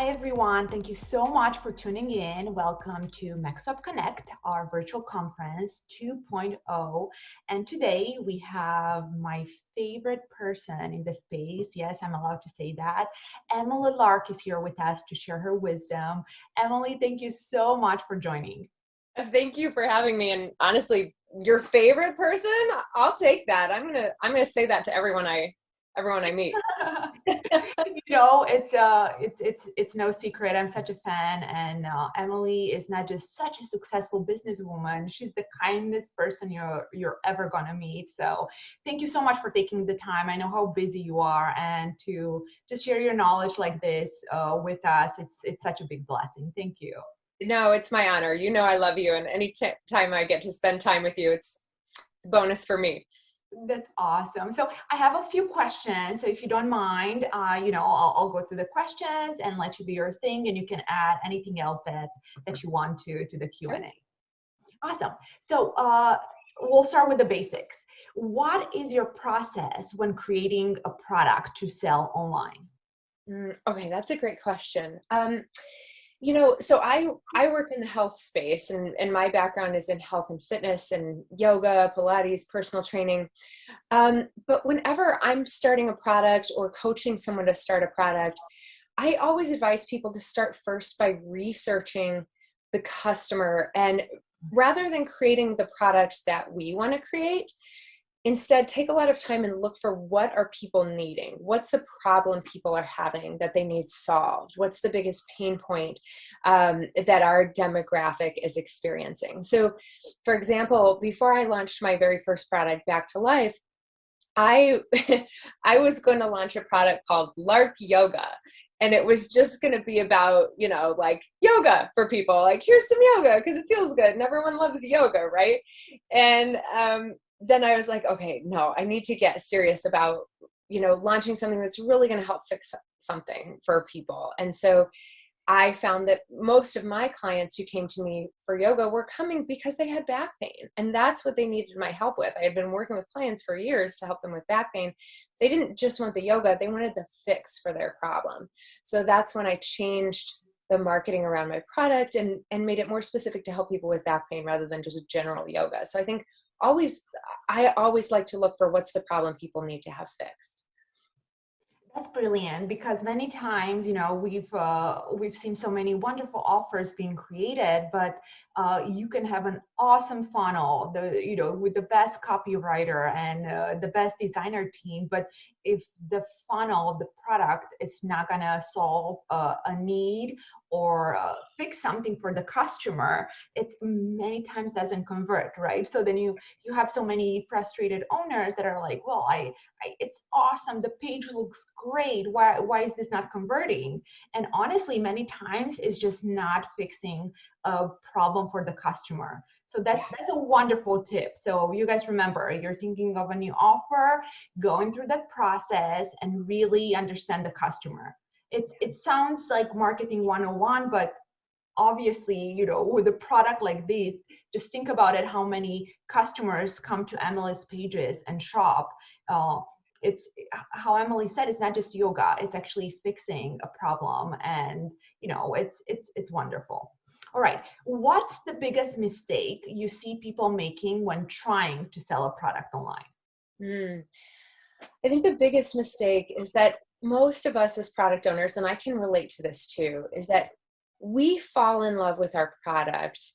Hi, everyone. Thank you so much for tuning in. Welcome to MaxWeb Connect, our virtual conference 2.0. And today we have my favorite person in the space. Yes, I'm allowed to say that. Emily Lark is here with us to share her wisdom. Emily, thank you so much for joining. Thank you for having me. And honestly, your favorite person, I'll take that. I'm gonna say that to everyone I meet. It's no secret. I'm such a fan, and Emily is not just such a successful businesswoman. She's the kindest person you're ever gonna meet. So, thank you so much for taking the time. I know how busy you are, and to just share your knowledge like this with us, it's such a big blessing. Thank you. No, it's my honor. You know I love you, and any time I get to spend time with you, it's a bonus for me. That's awesome. So I have a few questions. So if you don't mind, I'll go through the questions and let you do your thing, and you can add anything else that you want to the Sure. Q&A. Awesome. So we'll start with the basics. What is your process when creating a product to sell online? Okay, that's a great question. So I work in the health space, and my background is in health and fitness and yoga, Pilates, personal training. But whenever I'm starting a product or coaching someone to start a product, I always advise people to start first by researching the customer, and rather than creating the product that we want to create, instead take a lot of time and look for what are people needing, what's the people are having that they need solved, what's the biggest pain point that our demographic is experiencing. So for example, before I launched my very first product, Back to Life, I I was going to launch a product called Lark Yoga, and it was just going to be about, like yoga for people, like here's some yoga because it feels good and everyone loves yoga, right? And then I was like, okay, no, I need to get serious about, launching something that's really going to help fix something for people. And so I found that most of my clients who came to me for yoga were coming because they had back pain, and that's what they needed my help with. I had been working with clients for years to help them with back pain. They didn't just want the yoga, they wanted the fix for their problem. So that's when I changed the marketing around my product and made it more specific to help people with back pain rather than just general yoga. So I always like to look for what's the problem people need to have fixed. That's brilliant, because many times, we've seen so many wonderful offers being created, but you can have an awesome funnel, with the best copywriter and the best designer team, but if the funnel, the product is not gonna solve a need or fix something for the customer, it many times doesn't convert, right? So then you have so many frustrated owners that are like, well, it's awesome, the page looks great, why is this not converting? And honestly, many times it's just not fixing a problem for the customer. So that's a wonderful tip. So you guys remember, you're thinking of a new offer, going through that process and really understand the customer. It sounds like marketing 101, but obviously, with a product like this, just think about it, how many customers come to Emily's pages and shop. It's how Emily said, it's not just yoga, it's actually fixing a problem, and it's wonderful. All right, what's the biggest mistake you see people making when trying to sell a product online? Mm. I think the biggest mistake is that most of us as product owners, and I can relate to this too, is that we fall in love with our product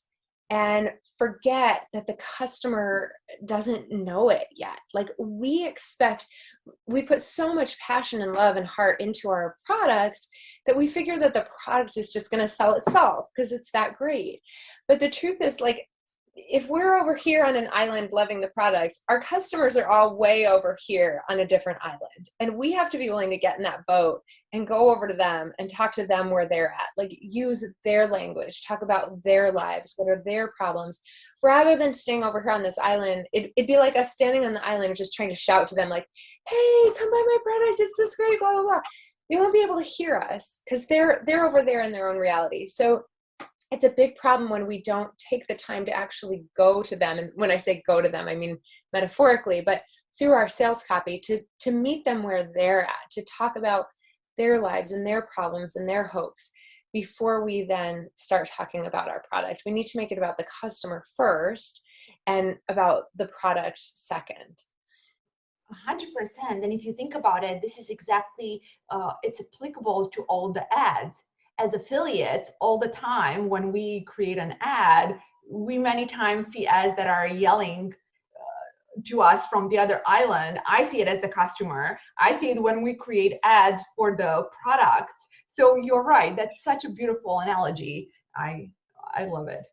and forget that the customer doesn't know it yet. Like we put so much passion and love and heart into our products that we figure that the product is just going to sell itself because it's that great. But the truth is, like, if we're over here on an island loving the product, our customers are all way over here on a different island. And we have to be willing to get in that boat and go over to them and talk to them where they're at, like use their language, talk about their lives, what are their problems, rather than staying over here on this island. It'd be like us standing on the island and just trying to shout to them like, hey, come buy my product, it's this great, blah, blah, blah. They won't be able to hear us because they're over there in their own reality. So it's a big problem when we don't take the time to actually go to them. And when I say go to them, I mean metaphorically, but through our sales copy to meet them where they're at, to talk about their lives and their problems and their hopes before we then start talking about our product. We need to make it about the customer first and about the product second. 100%. And if you think about it, this is exactly, it's applicable to all the ads. As affiliates, all the time when we create an ad, we many times see ads that are yelling to us from the other island. I see it as the customer. I see it when we create ads for the product. So you're right. That's such a beautiful analogy. I love it.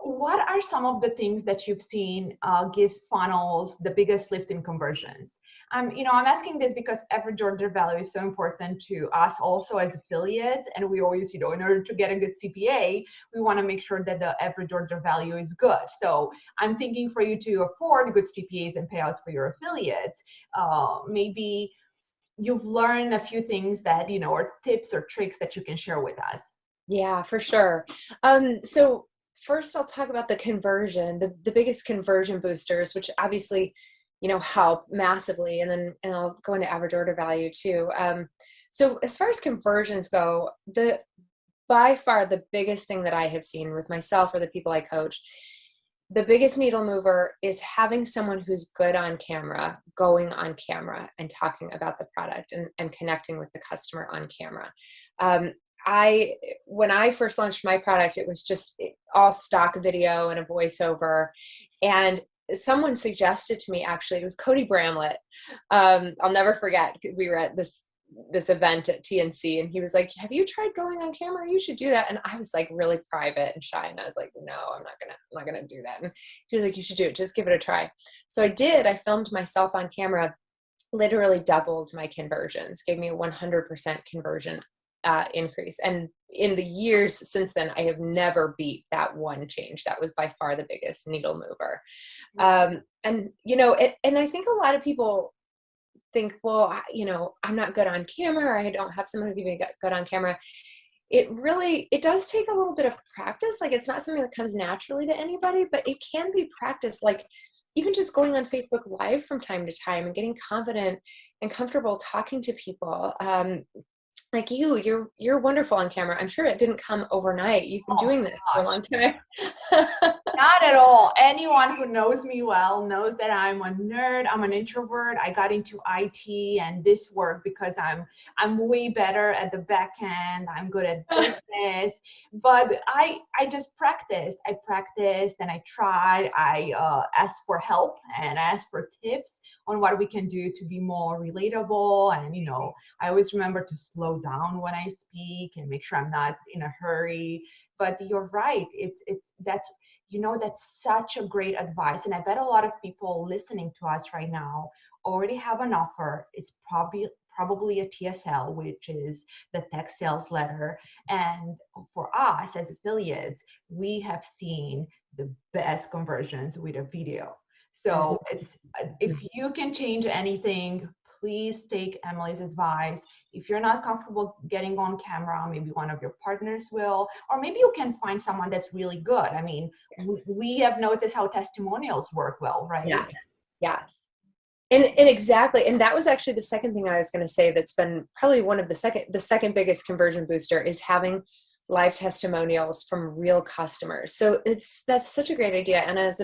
What are some of the things that you've seen give funnels the biggest lift in conversions? I'm asking this because average order value is so important to us also as affiliates, and we always, in order to get a good CPA, we want to make sure that the average order value is good. So I'm thinking for you to afford good CPAs and payouts for your affiliates, maybe you've learned a few things that, or tips or tricks that you can share with us. Yeah, for sure. So first I'll talk about the conversion, the biggest conversion boosters, which obviously, help massively. And I'll go into average order value too. So as far as conversions go, by far the biggest thing that I have seen with myself or the people I coach, the biggest needle mover is having someone who's good on camera, going on camera and talking about the product and connecting with the customer on camera. When I first launched my product, it was just all stock video and a voiceover. And someone suggested to me, actually, it was Cody Bramlett. I'll never forget. We were at this event at TNC, and he was like, "Have you tried going on camera? You should do that." And I was like really private and shy, and I was like, "No, I'm not gonna do that." And he was like, "You should do it. Just give it a try." So I did. I filmed myself on camera, literally doubled my conversions, gave me a 100% conversion increase. And in the years since then, I have never beat that one change. That was by far the biggest needle mover. And I think a lot of people think, well, I'm not good on camera, or I don't have someone who can be good on camera. It does take a little bit of practice. Like, it's not something that comes naturally to anybody, but it can be practiced. Like, even just going on Facebook Live from time to time and getting confident and comfortable talking to people. Like you're wonderful on camera. I'm sure it didn't come overnight. You've been doing this for a long time. Not at all. Anyone who knows me well knows that I'm a nerd. I'm an introvert. I got into IT and this work because I'm way better at the back end. I'm good at business, but I just practiced. I practiced and I tried. I asked for help and asked for tips on what we can do to be more relatable. And I always remember to slow down when I speak and make sure I'm not in a hurry. But you're right. That's such a great advice. And I bet a lot of people listening to us right now already have an offer. It's probably a TSL, which is the text sales letter. And for us as affiliates, we have seen the best conversions with a video. So if you can change anything, please take Emily's advice. If you're not comfortable getting on camera, maybe one of your partners will, or maybe you can find someone that's really good. I mean, we have noticed how testimonials work well, right? Yes. And exactly. And that was actually the second thing I was going to say. That's been probably one of the second biggest conversion booster is having live testimonials from real customers. So that's such a great idea. And as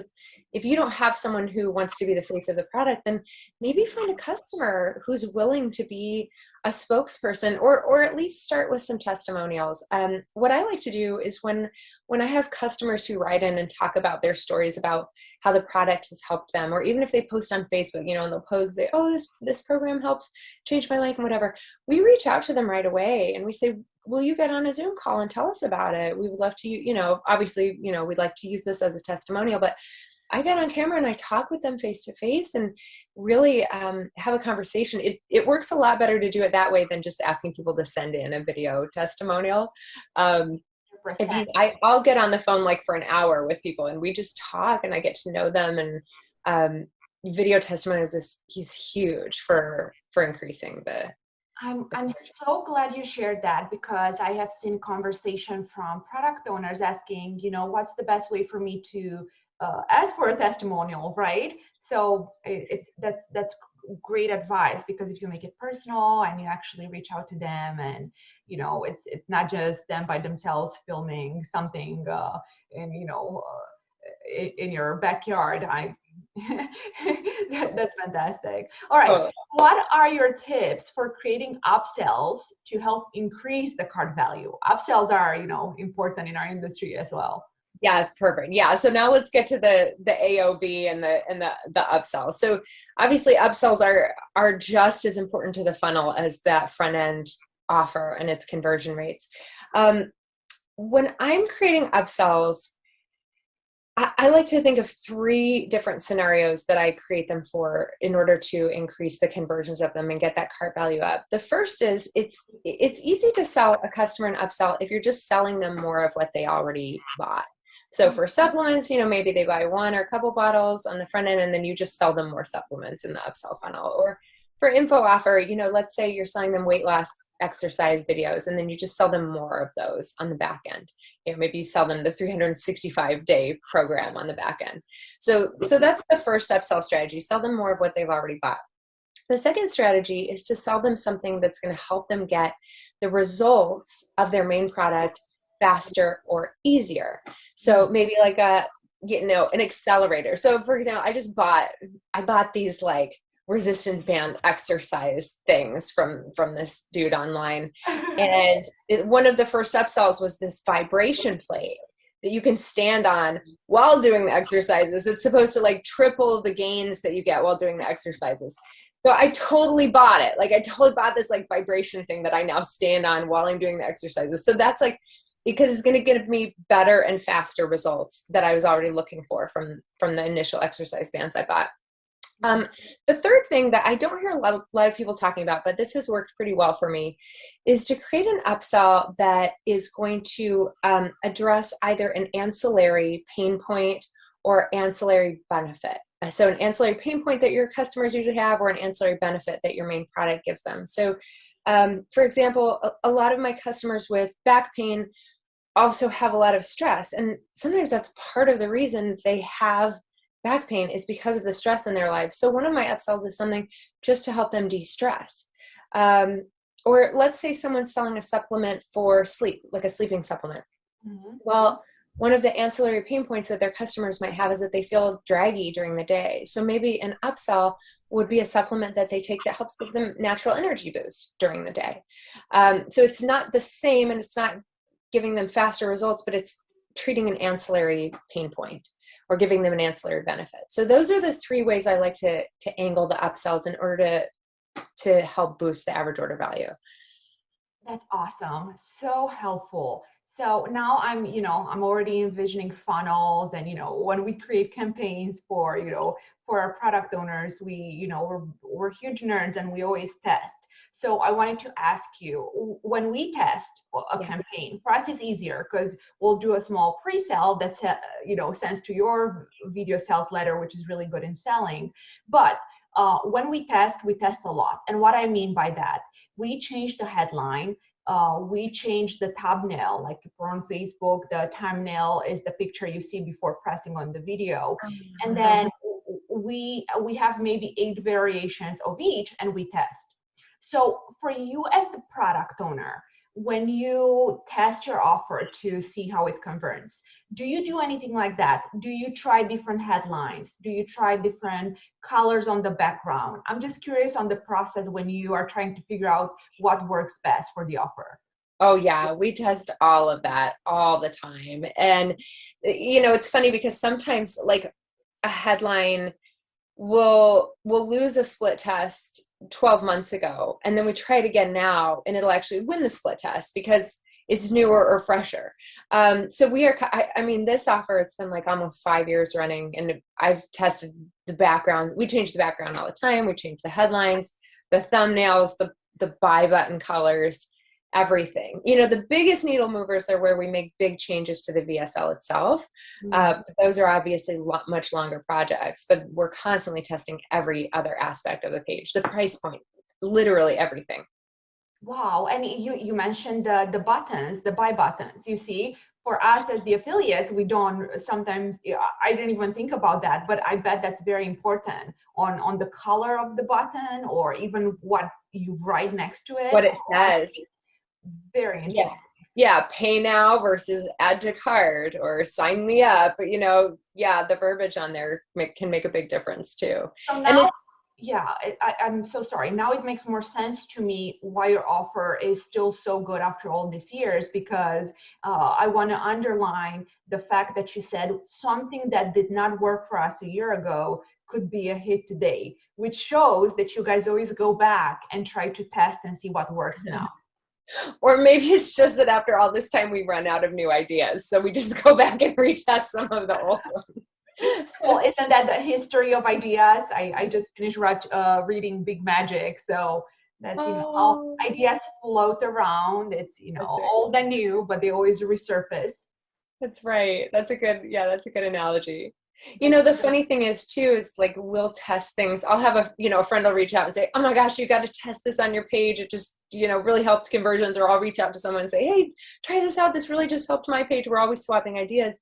if you don't have someone who wants to be the face of the product, then maybe find a customer who's willing to be a spokesperson, or at least start with some testimonials. What I like to do is when I have customers who write in and talk about their stories about how the product has helped them, or even if they post on Facebook, and they'll post, this program helps change my life and whatever, we reach out to them right away and we say, will you get on a Zoom call and tell us about it? We would love to, obviously, we'd like to use this as a testimonial, but I get on camera and I talk with them face to face and really have a conversation. It works a lot better to do it that way than just asking people to send in a video testimonial. I'll get on the phone like for an hour with people and we just talk and I get to know them, and video testimonials is huge for increasing the. I'm so glad you shared that, because I have seen conversation from product owners asking, what's the best way for me to ask for a testimonial, right? So that's great advice, because if you make it personal and you actually reach out to them, and it's not just them by themselves filming something in in your backyard. That's fantastic. All right, Oh, what are your tips for creating upsells to help increase the cart value? Upsells are important in our industry as well. yes, perfect. Yeah. So now let's get to the AOV and the upsell. So obviously upsells are just as important to the funnel as that front end offer and its conversion rates. When I'm creating upsells, I like to think of 3 different scenarios that I create them for in order to increase the conversions of them and get that cart value up. The first is it's easy to sell a customer an upsell if you're just selling them more of what they already bought. So for supplements, maybe they buy 1 or a couple bottles on the front end, and then you just sell them more supplements in the upsell funnel. Or for info offer, let's say you're selling them weight loss exercise videos, and then you just sell them more of those on the back end. Maybe you sell them the 365-day program on the back end. So that's the first upsell strategy. Sell them more of what they've already bought. The second strategy is to sell them something that's going to help them get the results of their main product faster or easier. So maybe like an accelerator. So for example, I bought these like resistance band exercise things from this dude online. And one of the first upsells was this vibration plate that you can stand on while doing the exercises. That's supposed to like triple the gains that you get while doing the exercises. So I totally bought it. Like I totally bought this like vibration thing that I now stand on while I'm doing the exercises. So that's like, because it's going to give me better and faster results that I was already looking for from the initial exercise bands I bought. The third thing that I don't hear a lot of people talking about, but this has worked pretty well for me, is to create an upsell that is going to address either an ancillary pain point or ancillary benefit. So an ancillary pain point that your customers usually have, or an ancillary benefit that your main product gives them. So for example, a lot of my customers with back pain also have a lot of stress. And sometimes that's part of the reason they have back pain is because of the stress in their lives. So one of my upsells is something just to help them de-stress. Or let's say someone's selling a supplement for sleep, like a sleeping supplement. Mm-hmm. Well, one of the ancillary pain points that their customers might have is that they feel draggy during the day. So maybe an upsell would be a supplement that they take that helps give them natural energy boost during the day. So it's not the same, and it's not giving them faster results, but it's treating an ancillary pain point or giving them an ancillary benefit. So those are the 3 ways I like to angle the upsells in order to help boost the average order value. That's awesome. So helpful. So now I'm already envisioning funnels, and, when we create campaigns for our product owners, we're huge nerds and we always test. So I wanted to ask you, when we test a campaign, for us it's easier because we'll do a small pre-sale that's sends to your video sales letter, which is really good in selling. But when we test a lot. And what I mean by that, we change the headline. We change the thumbnail. Like if we're on Facebook, the thumbnail is the picture you see before pressing on the video. And then we have maybe 8 variations of each, and we test. So for you as the product owner, when you test your offer to see how it converts, do you do anything like that? Do you try different headlines? Do you try different colors on the background? I'm just curious on the process when you are trying to figure out what works best for the offer. Oh yeah, we test all of that all the time. And it's funny because sometimes like a headline will lose a split test 12 months ago, and then we try it again now and it'll actually win the split test because it's newer or fresher. So we are, I mean, this offer, it's been like almost 5 years running, and I've tested the background. We change the background all the time. We change the headlines, the thumbnails, the buy button colors, everything. The biggest needle movers are where we make big changes to the VSL itself. Those are obviously much longer projects, but we're constantly testing every other aspect of the page, the price point, literally everything. Wow. And you mentioned the buttons, the buy buttons. You see, for us as the affiliates, we don't sometimes, I didn't even think about that, but I bet that's very important on the color of the button or even what you write next to it. What it says. Very interesting. Yeah. Yeah, pay now versus add to cart or sign me up. Yeah, the verbiage on there can make a big difference too. So And now, it's, yeah, I'm so sorry. Now it makes more sense to me why your offer is still so good after all these years, because I want to underline the fact that you said something that did not work for us a year ago could be a hit today, which shows that you guys always go back and try to test and see what works now. or maybe it's just that after all this time we run out of new ideas. So we just go back and retest some of the old ones. Well, isn't that the history of ideas? I just finished reading Big Magic, so that's, all ideas float around. It's, old and new, but they always resurface. That's right. That's a good analogy. The funny thing is too, is like, we'll test things. I'll have a friend will reach out and say, oh my gosh, you got to test this on your page. It just, really helped conversions. Or I'll reach out to someone and say, hey, try this out. This really just helped my page. We're always swapping ideas.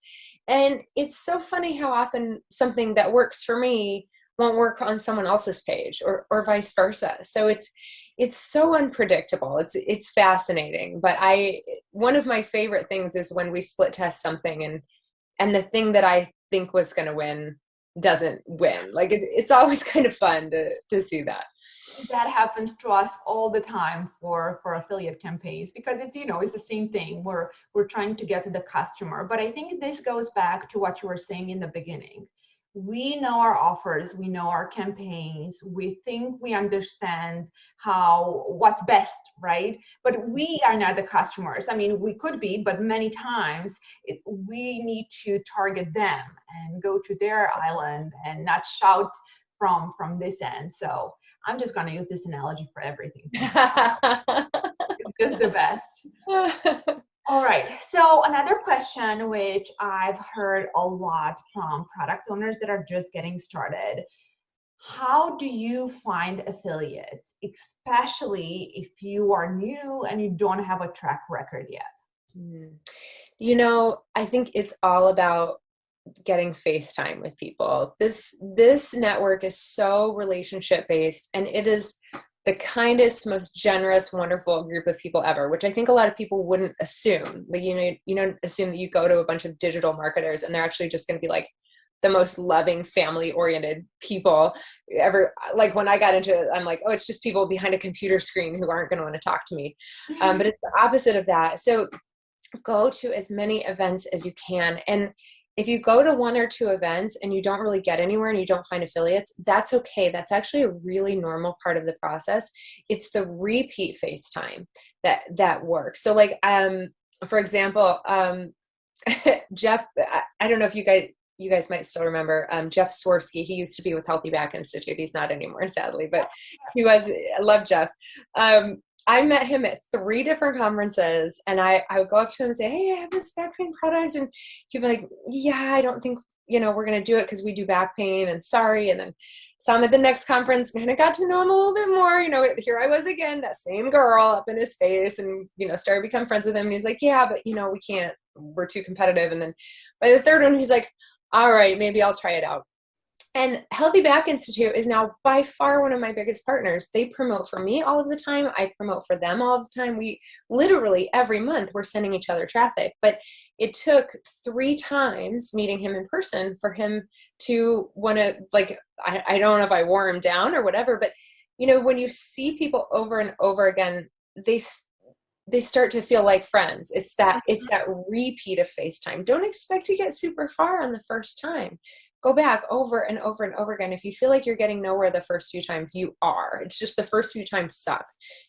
And it's so funny how often something that works for me won't work on someone else's page or vice versa. So it's so unpredictable. It's fascinating. But one of my favorite things is when we split test something and the thing that I think was going to win doesn't win. Like it's always kind of fun to see that. That happens to us all the time for affiliate campaigns, because it's the same thing. We're trying to get to the customer. But I think this goes back to what you were saying in the beginning. We know our offers, we know our campaigns, we think we understand what's best, right? But we are not the customers. I mean, we could be, but many times we need to target them and go to their island and not shout from this end. So I'm just going to use this analogy for everything. It's just the best. All right. So another question, which I've heard a lot from product owners that are just getting started: how do you find affiliates, especially if you are new and you don't have a track record yet? I think it's all about getting FaceTime with people. This network is so relationship based, and it is the kindest, most generous, wonderful group of people ever, which I think a lot of people wouldn't assume. Like, you don't assume that you go to a bunch of digital marketers and they're actually just going to be like the most loving, family oriented people ever. Like when I got into it, I'm like, oh, it's just people behind a computer screen who aren't going to want to talk to me. But it's the opposite of that. So go to as many events as you can. And if you go to one or two events and you don't really get anywhere and you don't find affiliates, that's okay. That's actually a really normal part of the process. It's the repeat FaceTime that works. So like, for example, Jeff, I don't know if you guys might still remember Jeff Swirsky. He used to be with Healthy Back Institute. He's not anymore, sadly, but I love Jeff. I met him at 3 different conferences, and I would go up to him and say, hey, I have this back pain product. And he'd be like, yeah, I don't think, we're going to do it because we do back pain, and sorry. And then saw him at the next conference, kind of got to know him a little bit more. Here I was again, that same girl up in his face, and, started to become friends with him. And he's like, yeah, but, we can't, we're too competitive. And then by the third one, he's like, all right, maybe I'll try it out. And Healthy Back Institute is now by far one of my biggest partners. They promote for me all of the time. I promote for them all the time. We literally every month we're sending each other traffic. But it took 3 times meeting him in person for him to want to, like, I don't know if I wore him down or whatever, but when you see people over and over again, they start to feel like friends. It's that repeat of FaceTime. Don't expect to get super far on the first time. Go back over and over and over again. If you feel like you're getting nowhere the first few times, you are. It's just the first few times suck,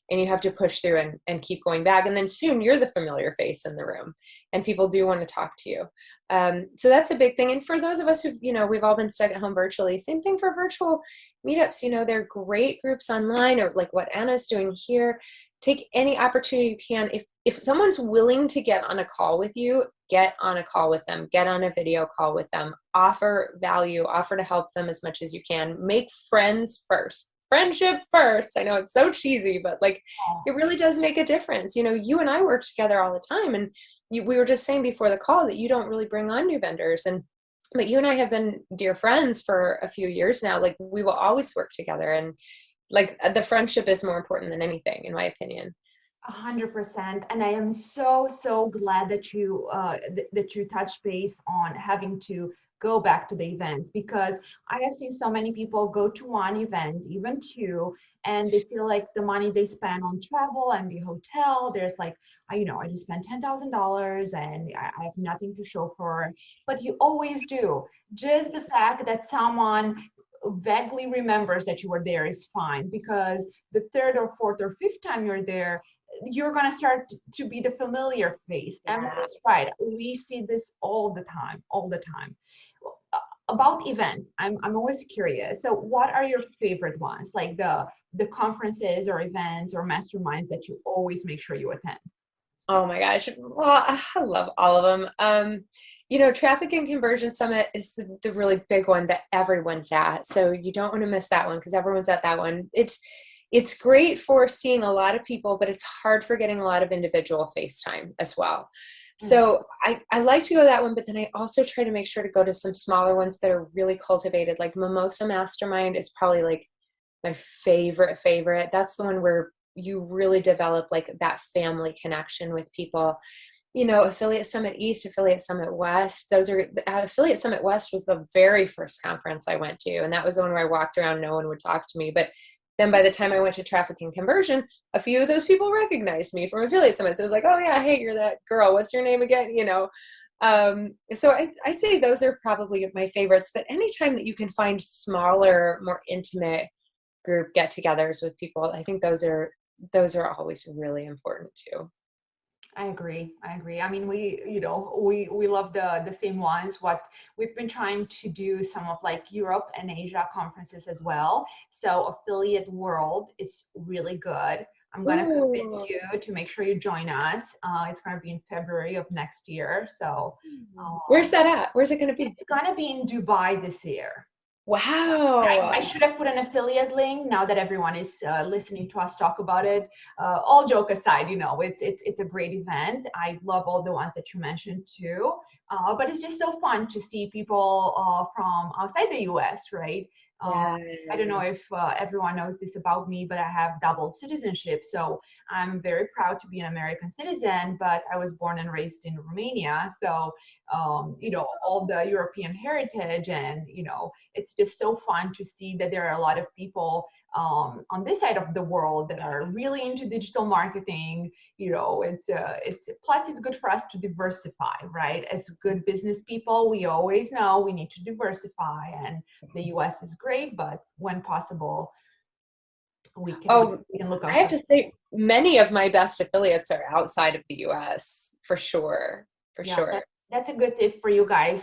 and you have to push through and keep going back. And then soon you're the familiar face in the room, and people do want to talk to you. So that's a big thing. And for those of us who, we've all been stuck at home virtually, same thing for virtual meetups. They're great groups online, or like what Anna's doing here. Take any opportunity you can. If someone's willing to get on a call with you, get on a call with them, get on a video call with them, offer value, offer to help them as much as you can. Make friends first. friendship first. I know it's so cheesy, but like Oh, it really does make a difference. You and I work together all the time, and we were just saying before the call that you don't really bring on new vendors, and but you and I have been dear friends for a few years now. Like we will always work together, and like the friendship is more important than anything, in my opinion. 100%. And I am so, so glad that that you touch base on having to go back to the events, because I have seen so many people go to one event, even two, and they feel like the money they spend on travel and the hotel, there's like, I just spent $10,000 and I have nothing to show for it. But you always do. Just the fact that someone vaguely remembers that you were there is fine, because the third or fourth or fifth time you're there, you're going to start to be the familiar face. Emily's right. We see this all the time, all the time. About events, I'm always curious. So what are your favorite ones? Like the conferences or events or masterminds that you always make sure you attend? Oh my gosh. Well, I love all of them. Traffic and Conversion Summit is the really big one that everyone's at. So you don't want to miss that one because everyone's at that one. It's great for seeing a lot of people, but it's hard for getting a lot of individual FaceTime as well. So I like to go to that one, but then I also try to make sure to go to some smaller ones that are really cultivated. Like Mimosa Mastermind is probably like my favorite. That's the one where you really develop like that family connection with people. Affiliate Summit East, Affiliate Summit West, those are Affiliate Summit West was the very first conference I went to, and that was the one where I walked around, no one would talk to me. But then by the time I went to Traffic and Conversion, a few of those people recognized me from Affiliate Summit. So it was like, oh yeah, hey, you're that girl, what's your name again? So I'd say those are probably my favorites. But anytime that you can find smaller, more intimate group get-togethers with people, I think those are always really important too. I agree. I agree. I mean, we love the same ones. What we've been trying to do some of like Europe and Asia conferences as well. So Affiliate World is really good. I'm going to convince Ooh. you to make sure you join us. It's going to be in February of next year. So Where's that at? Where's it going to be? it's going to be in Dubai this year. I Wow. should have put an affiliate link now that everyone is listening to us talk about it. All joke aside, it's a great event. I love all the ones that you mentioned too. But it's just so fun to see people from outside the US, right? Um, Yeah. I don't know if everyone knows this about me, but I have double citizenship. So I'm very proud to be an American citizen, but I was born and raised in Romania. So, all the European heritage, and, it's just so fun to see that there are a lot of people on this side of the world that are really into digital marketing. It's plus it's good for us to diversify, right? As good business people, we always know we need to diversify, and the US is great, but when possible, we can Oh, we can look I have outside. to say, many of my best affiliates are outside of the US, for sure. For Yeah, sure. that's a good tip for you guys.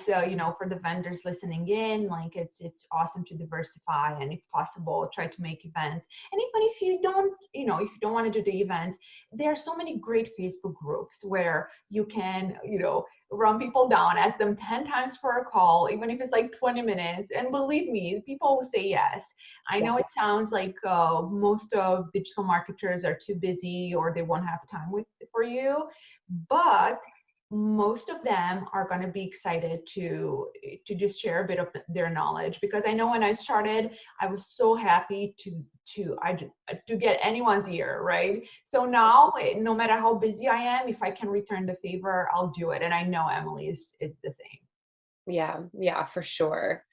For the vendors listening in, like it's awesome to diversify, and if possible, try to make events. And even if you don't want to do the events, there are so many great Facebook groups where you can, run people down, ask them 10 times for a call, even if it's like 20 minutes. And believe me, people will say yes. I Yeah. know it sounds like most of digital marketers are too busy or they won't have time for you, but most of them are going to be excited to just share a bit of their knowledge, because I know when I started, I was so happy to get anyone's ear, right? So now, no matter how busy I am, if I can return the favor, I'll do it. And I know Emily is the same. Yeah, for sure.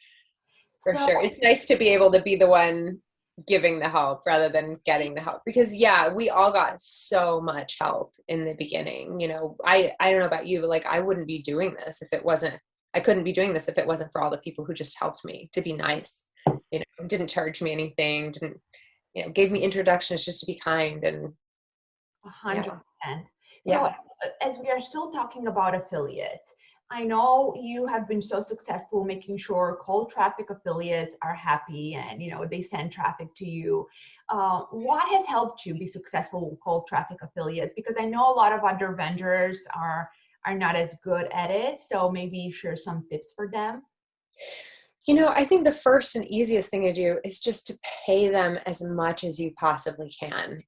For So sure. It's nice to be able to be the one giving the help rather than getting the help, because yeah, we all got so much help in the beginning. I don't know about you, but like I wouldn't be doing this if it wasn't I couldn't be doing this if it wasn't for all the people who just helped me to be nice, didn't charge me anything, didn't, gave me introductions just to be kind. And yeah. 100%. So Yeah. as we are still talking about affiliates, I know you have been so successful making sure cold traffic affiliates are happy and they send traffic to you. What has helped you be successful with cold traffic affiliates? Because I know a lot of other vendors are not as good at it. So maybe share some tips for them. I think the first and easiest thing to do is just to pay them as much as you possibly can.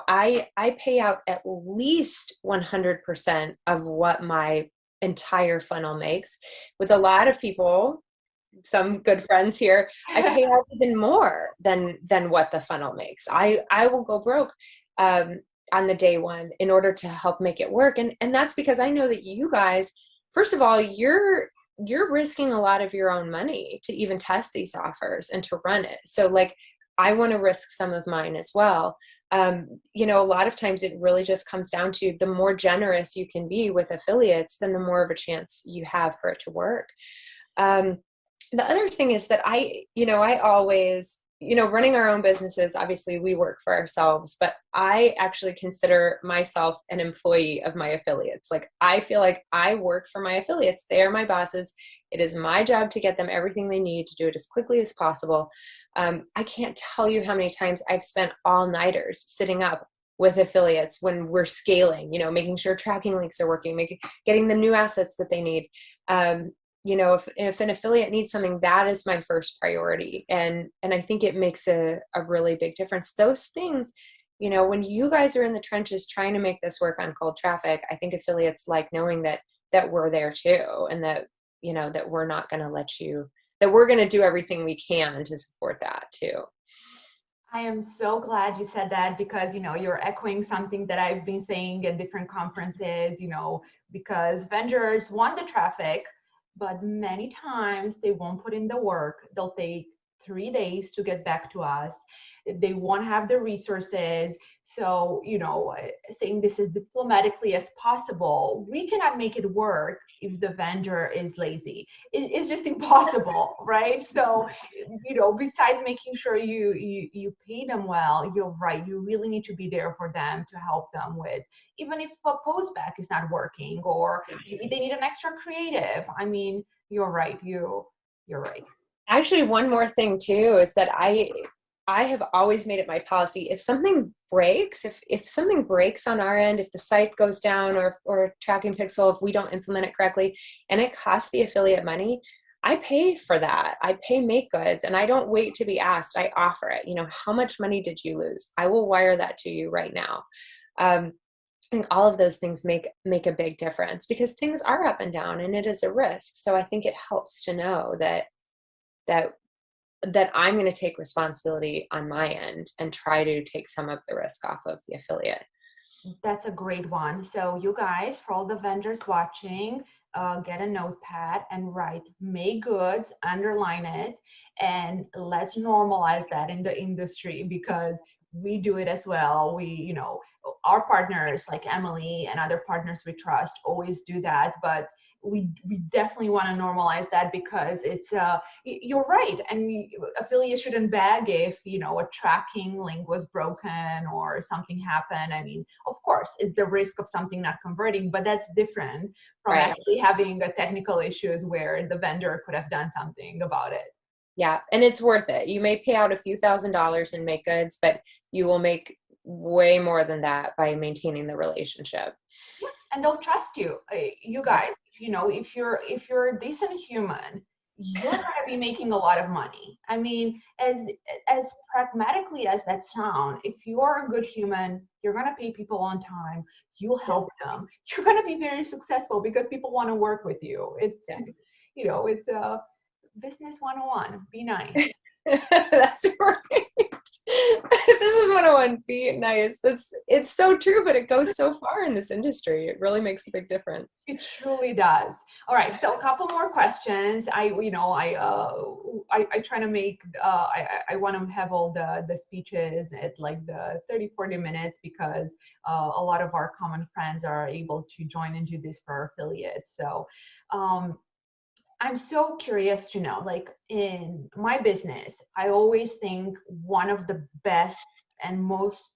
I pay out at least 100% of what my entire funnel makes. With a lot of people, some good friends here, I pay out even more than what the funnel makes. I will go broke on the day one in order to help make it work. And that's because I know that you guys, first of all, you're risking a lot of your own money to even test these offers and to run it. So like, I want to risk some of mine as well. A lot of times it really just comes down to the more generous you can be with affiliates, then the more of a chance you have for it to work. The other thing is that I always, running our own businesses, obviously we work for ourselves, but I actually consider myself an employee of my affiliates. Like, I feel like I work for my affiliates. They are my bosses. It is my job to get them everything they need to do it as quickly as possible. I can't tell you how many times I've spent all-nighters sitting up with affiliates when we're scaling, making sure tracking links are working, getting them new assets that they need. If an affiliate needs something, that is my first priority. And I think it makes a really big difference. Those things, when you guys are in the trenches trying to make this work on cold traffic, I think affiliates like knowing that we're there too. And that, that we're not going to that we're going to do everything we can to support that too. I am so glad you said that, because, you're echoing something that I've been saying at different conferences, because vendors want the traffic, but many times they won't put in the work. They'll take 3 days to get back to us. They won't have the resources. So, saying this as diplomatically as possible, we cannot make it work if the vendor is lazy. It's just impossible, right? So, besides making sure you pay them well, you're right. You really need to be there for them to help them with, even if a postback is not working, or maybe they need an extra creative. I mean, you're right. You're right. Actually, one more thing too is that I have always made it my policy, if something breaks, if something breaks on our end, if the site goes down or tracking pixel, if we don't implement it correctly and it costs the affiliate money, I pay for that. I pay make goods, and I don't wait to be asked. I offer it. How much money did you lose? I will wire that to you right now. I think all of those things make a big difference, because things are up and down and it is a risk. So I think it helps to know that I'm going to take responsibility on my end and try to take some of the risk off of the affiliate. That's a great one. So you guys, for all the vendors watching, get a notepad and write "make goods," underline it, and let's normalize that in the industry, because we do it as well. We, our partners like Emily and other partners we trust always do that, but we definitely want to normalize that, because it's you're right, and affiliates shouldn't beg if a tracking link was broken or something happened. I mean, of course it's the risk of something not converting, but that's different from Right. actually having a technical issues where the vendor could have done something about it. Yeah, and it's worth it. You may pay out a few $1,000s in make goods, but you will make way more than that by maintaining the relationship. Yeah, and they'll trust you. You guys, if you're a decent human, you're going to be making a lot of money. I mean, as pragmatically as that sounds, if you're a good human, you're going to pay people on time. You'll help them. You're going to be very successful because people want to work with you. It's it's business 101. Be nice. That's right. This is 101. Be nice. It's so true, but it goes so far in this industry. It really makes a big difference. It truly does. All right, so a couple more questions. I try to make I want to have all the speeches at like the 30-40 minutes, because a lot of our common friends are able to join into this for our affiliates. So I'm so curious to know, like in my business, I always think one of the best and most,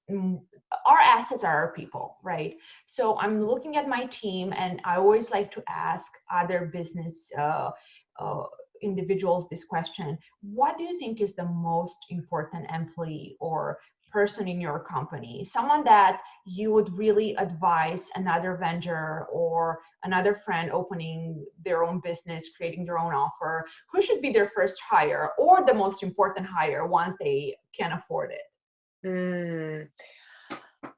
our assets are our people, right? So I'm looking at my team, and I always like to ask other business individuals this question: what do you think is the most important employee or person in your company, someone that you would really advise another vendor or another friend opening their own business, creating their own offer? Who should be their first hire or the most important hire once they can afford it? Mm.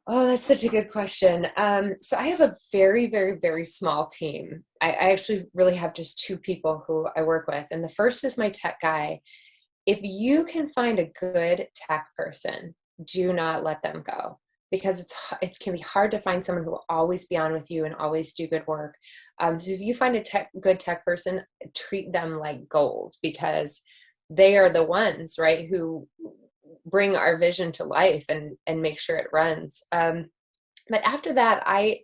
Oh, that's such a good question. So I have a very, very, very small team. I actually really have just two people who I work with. And the first is my tech guy. If you can find a good tech person, do not let them go, because it can be hard to find someone who will always be on with you and always do good work. So if you find a good tech person, treat them like gold, because they are the ones, right, who bring our vision to life and make sure it runs. But after that, I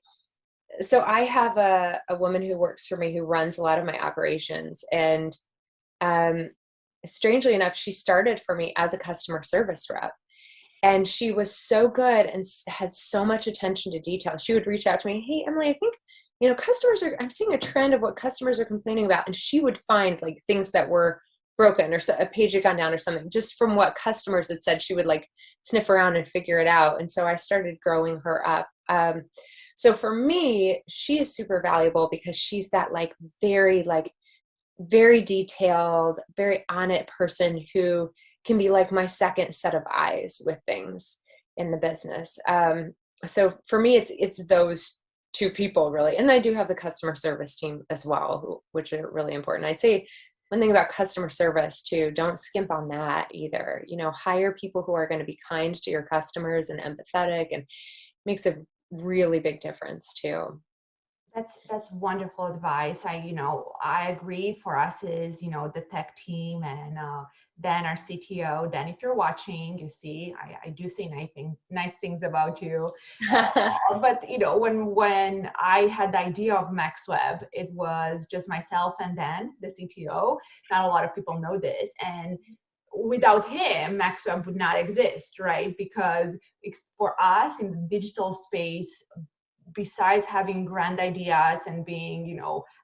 have a woman who works for me who runs a lot of my operations, and um, strangely enough, she started for me as a customer service rep. And she was so good and had so much attention to detail. She would reach out to me, "Hey, Emily, I think, I'm seeing a trend of what customers are complaining about." And she would find like things that were broken, or a page had gone down or something, just from what customers had said. She would like sniff around and figure it out. And so I started growing her up. So for me, she is super valuable because she's that very detailed, very on it person who can be like my second set of eyes with things in the business. So for me, it's those two people really. And I do have the customer service team as well, which are really important. I'd say one thing about customer service too, don't skimp on that either. Hire people who are going to be kind to your customers and empathetic, and makes a really big difference too. That's wonderful advice. I agree. For us is, the tech team, and Dan, our CTO. Dan, if you're watching, you see, I do say nice things about you. But when I had the idea of MaxWeb, it was just myself and Dan, the CTO. Not a lot of people know this, and without him, MaxWeb would not exist, right? Because for us in the digital space, besides having grand ideas and being,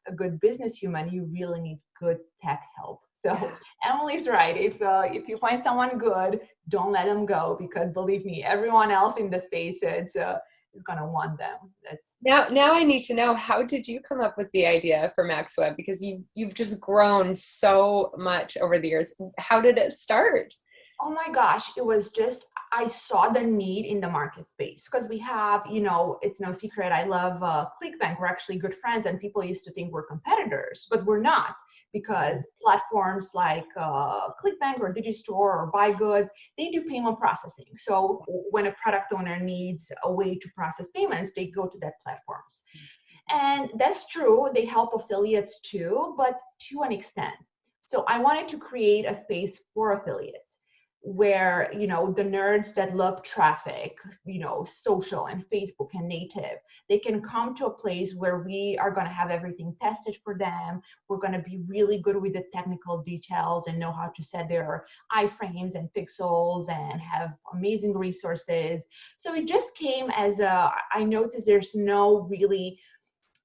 a good business human, you really need good tech help. So Yeah. Emily's right. If you find someone good, don't let them go, because believe me, everyone else in the space is gonna want them. Now I need to know, how did you come up with the idea for MaxWeb? Because you've just grown so much over the years. How did it start? Oh my gosh, it was just, I saw the need in the market space, because we have, it's no secret, I love ClickBank. We're actually good friends, and people used to think we're competitors, but we're not, because platforms like ClickBank or Digistore or Buy Goods, they do payment processing. So when a product owner needs a way to process payments, they go to that platforms. And that's true, they help affiliates too, but to an extent. So I wanted to create a space for affiliates where, the nerds that love traffic, social and Facebook and native, they can come to a place where we are going to have everything tested for them. We're going to be really good with the technical details and know how to set their iframes and pixels and have amazing resources. So it just came as I noticed there's no really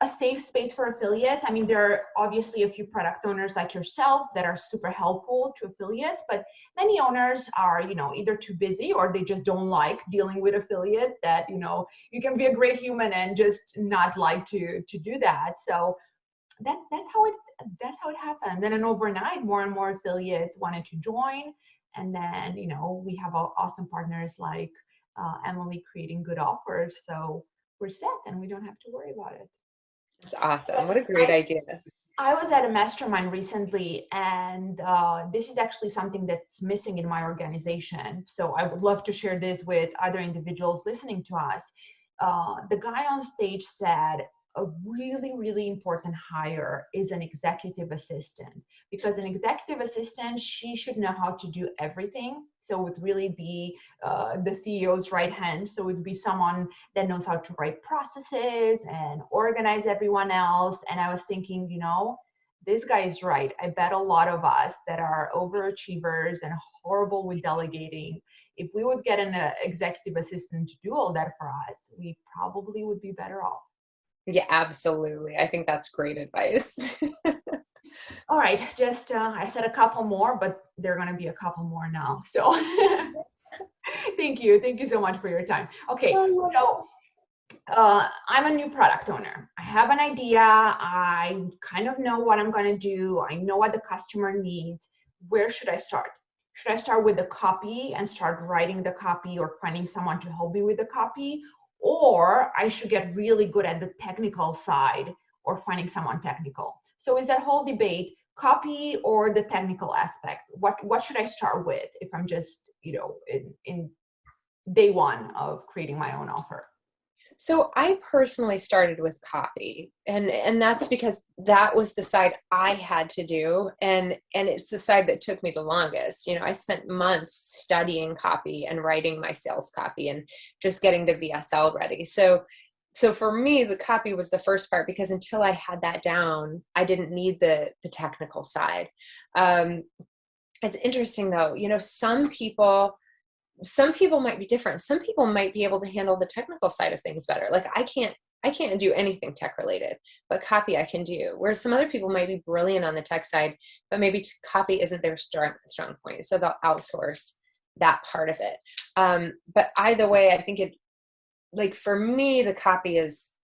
a safe space for affiliates. I mean, there are obviously a few product owners like yourself that are super helpful to affiliates, but many owners are, either too busy or they just don't like dealing with affiliates, that, you can be a great human and just not like to do that. So that's how it happened. Then overnight, more and more affiliates wanted to join. And then, we have awesome partners like Emily creating good offers. So we're set and we don't have to worry about it. It's awesome. What a great idea. I was at a mastermind recently, and this is actually something that's missing in my organization. So I would love to share this with other individuals listening to us. The guy on stage said a really, really important hire is an executive assistant, because an executive assistant, she should know how to do everything. So it would really be the CEO's right hand. So it would be someone that knows how to write processes and organize everyone else. And I was thinking, this guy is right. I bet a lot of us that are overachievers and horrible with delegating, if we would get an executive assistant to do all that for us, we probably would be better off. Yeah, absolutely. I think that's great advice. All right, just I said a couple more, but there are going to be a couple more now. So Thank you. Thank you so much for your time. Okay, Oh, so I'm a new product owner. I have an idea. I kind of know what I'm going to do. I know what the customer needs. Where should I start? Should I start with the copy and start writing the copy or finding someone to help me with the copy? Or I should get really good at the technical side or finding someone technical. So is that whole debate copy or the technical aspect? What should I start with if I'm just, in day one of creating my own offer? so I personally started with copy, and that's because that was the side I had to do, and it's the side that took me the longest. I spent months studying copy and writing my sales copy and just getting the VSL ready. So for me, the copy was the first part, because until I had that down, I didn't need the technical side. It's interesting though, some people might be different. Some people might be able to handle the technical side of things better. Like I can't do anything tech related, but copy I can do. Whereas some other people might be brilliant on the tech side, but maybe copy isn't their strong point. So they'll outsource that part of it. But either way, I think for me, the copy has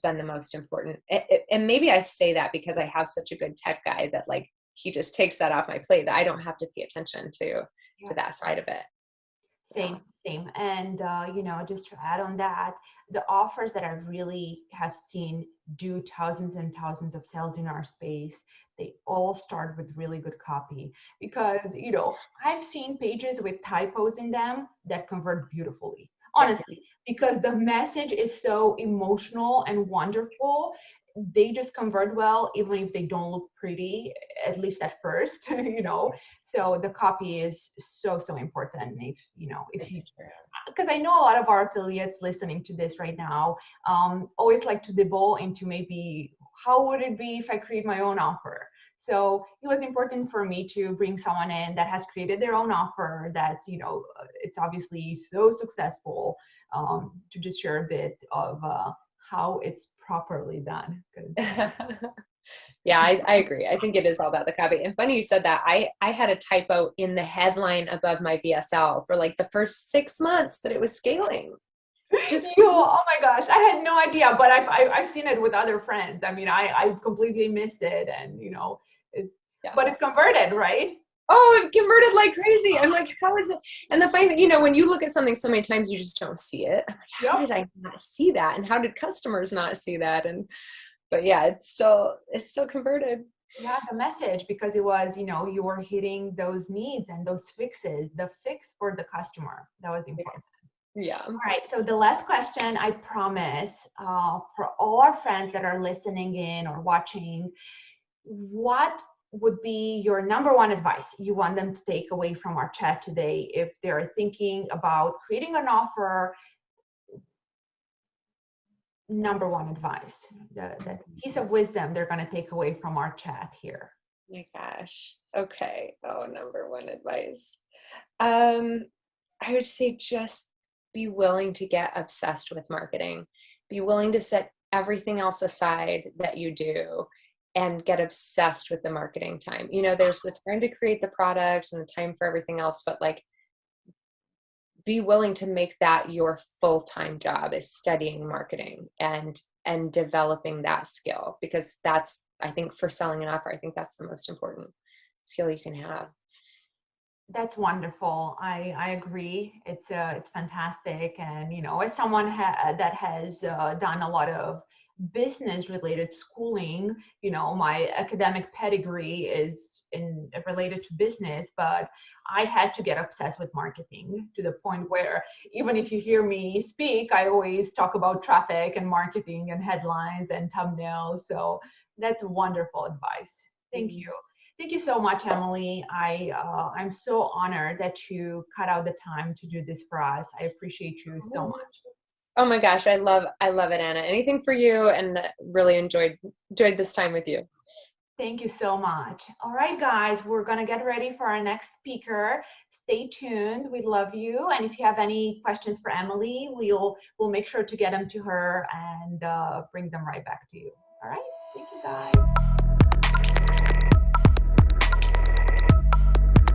been the most important. And maybe I say that because I have such a good tech guy that he just takes that off my plate, that I don't have to pay attention to that side of it. Same. And, just to add on that, the offers that I really have seen do thousands and thousands of sales in our space, they all start with really good copy because, I've seen pages with typos in them that convert beautifully, honestly, because the message is so emotional and wonderful. They just convert well, even if they don't look pretty, at least at first, So the copy is so, so important. If you, because I know a lot of our affiliates listening to this right now, always like to dibble into maybe, how would it be if I create my own offer? So it was important for me to bring someone in that has created their own offer that's, it's obviously so successful, to just share a bit of how it's properly done. Yeah, I agree. I think it is all about the copy. And funny you said that. I had a typo in the headline above my VSL for the first 6 months that it was scaling. Oh my gosh, I had no idea, but I've seen it with other friends. I mean, I completely missed it, and but it converted, right? Oh, it converted like crazy. I'm like, how is it? And the funny thing, when you look at something so many times, you just don't see it. I'm like, how did I not see that? And how did customers not see that? But yeah, it's still converted. Yeah, the message, because it was, you were hitting those needs and those fixes, the fix for the customer. That was important. Yeah. All right. So the last question, I promise, for all our friends that are listening in or watching, what would be your number one advice you want them to take away from our chat today if they're thinking about creating an offer? Number one advice, that piece of wisdom they're going to take away from our chat here. My gosh. Okay. Oh, number one advice. I would say just be willing to get obsessed with marketing. Be willing to set everything else aside that you do and get obsessed with the marketing time. There's the time to create the product and the time for everything else, but be willing to make that your full-time job, is studying marketing and developing that skill, because that's, I think, for selling an offer, I think that's the most important skill you can have. That's wonderful. I agree. It's fantastic. And, as someone that has done a lot of business related schooling, my academic pedigree is related to business, but I had to get obsessed with marketing to the point where even if you hear me speak, I always talk about traffic and marketing and headlines and thumbnails. So that's wonderful advice. Thank you. Thank you so much, Emily. I'm so honored that you cut out the time to do this for us. I appreciate you so much. Oh my gosh, I love it, Anna. Anything for you, and really enjoyed this time with you. Thank you so much. All right, guys, we're gonna get ready for our next speaker. Stay tuned. We love you. And if you have any questions for Emily, we'll make sure to get them to her and bring them right back to you. All right. Thank you, guys.